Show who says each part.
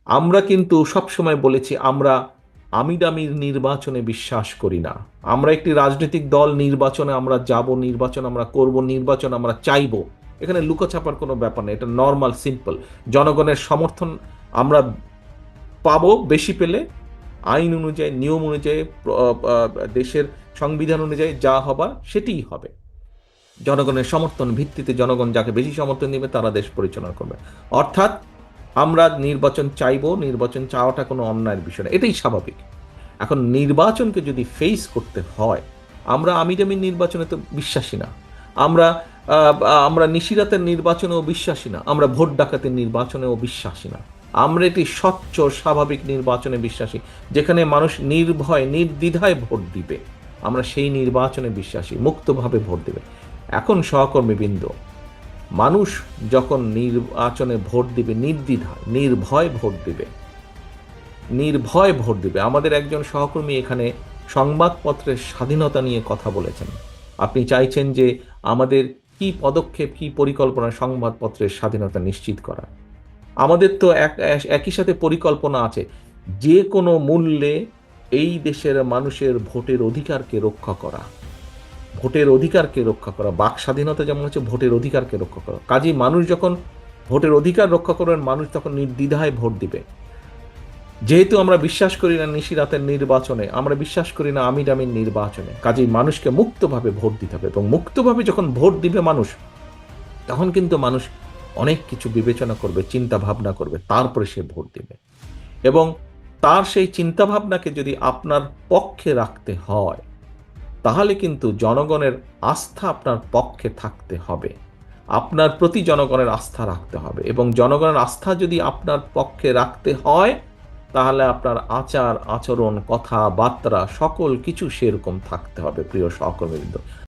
Speaker 1: আমরা কিন্তু সবসময় বলেছি আমরা আমিডামির নির্বাচনে বিশ্বাস করি না। আমরা একটি রাজনৈতিক দল নির্বাচনে আমরা যাব, নির্বাচন আমরা করব, নির্বাচন আমরা চাইব, এখানে লুকোছাপার কোনো ব্যাপার নেই, এটা নর্মাল সিম্পল। জনগণের সমর্থন আমরা পাবো, বেশি পেলে আইন অনুযায়ী, নিয়ম অনুযায়ী, দেশের সংবিধান অনুযায়ী যা হবার সেটিই হবে। জনগণের সমর্থন ভিত্তিতে জনগণ যাকে বেশি সমর্থন দিবে তারা দেশ পরিচালনা করবে। অর্থাৎ আমরা নির্বাচন চাইবো, নির্বাচন চাওয়াটা কোনো অন্যায়ের বিষয় না, এটাই স্বাভাবিক। এখন নির্বাচনকে যদি ফেস করতে হয়, আমরা আমিরামির নির্বাচনে তো বিশ্বাসী না, আমরা আমরা নিশিরাতের নির্বাচনেও বিশ্বাসী না, আমরা ভোট ডাকাতের নির্বাচনেও বিশ্বাসী না। আমরা একটি স্বচ্ছ স্বাভাবিক নির্বাচনে বিশ্বাসী, যেখানে মানুষ নির্ভয় নির্দ্বিধায় ভোট দিবে। আমরা সেই নির্বাচনে বিশ্বাসী, মুক্তভাবে ভোট দেবে। এখন সহকর্মীবৃন্দ, মানুষ যখন নির্বাচনে ভোট দিবে নির্দ্বিধায় নির্ভয় ভোট দিবে, নির্ভয় ভোট দিবে। আমাদের একজন সহকর্মী এখানে সংবাদপত্রের স্বাধীনতা নিয়ে কথা বলেছেন। আপনি চাইছেন যে আমাদের কি পদক্ষেপ, কি পরিকল্পনা সংবাদপত্রের স্বাধীনতা নিশ্চিত করা। আমাদের তো একই সাথে পরিকল্পনা আছে যে কোনো মূল্যে এই দেশের মানুষের ভোটের অধিকারকে রক্ষা করা, ভোটের অধিকারকে রক্ষা করা। বাক স্বাধীনতা যেমন হচ্ছে ভোটের অধিকারকে রক্ষা করা। কাজেই মানুষ যখন ভোটের অধিকার রক্ষা করবেন, মানুষ তখন নির্দ্বিধায় ভোট দিবে। যেহেতু আমরা বিশ্বাস করি না নিশিরাতের নির্বাচনে, আমরা বিশ্বাস করি না আমিরামির নির্বাচনে, কাজেই মানুষকে মুক্তভাবে ভোট দিতে হবে। এবং মুক্তভাবে যখন ভোট দিবে মানুষ, তখন কিন্তু মানুষ অনেক কিছু বিবেচনা করবে, চিন্তা ভাবনা করবে, তারপরে সে ভোট দিবে। এবং তার সেই চিন্তা ভাবনাকে যদি আপনার পক্ষে রাখতে হয়, তাহলে কিন্তু জনগণের আস্থা আপনার পক্ষে থাকতে হবে। আপনার প্রতি জনগণের আস্থা রাখতে হবে, এবং জনগণের আস্থা যদি আপনার পক্ষে রাখতে হয়, তাহলে আপনার আচার আচরণ, কথাবার্তা সকল কিছু সেরকম থাকতে হবে। প্রিয় সহকর্মীবৃন্দ,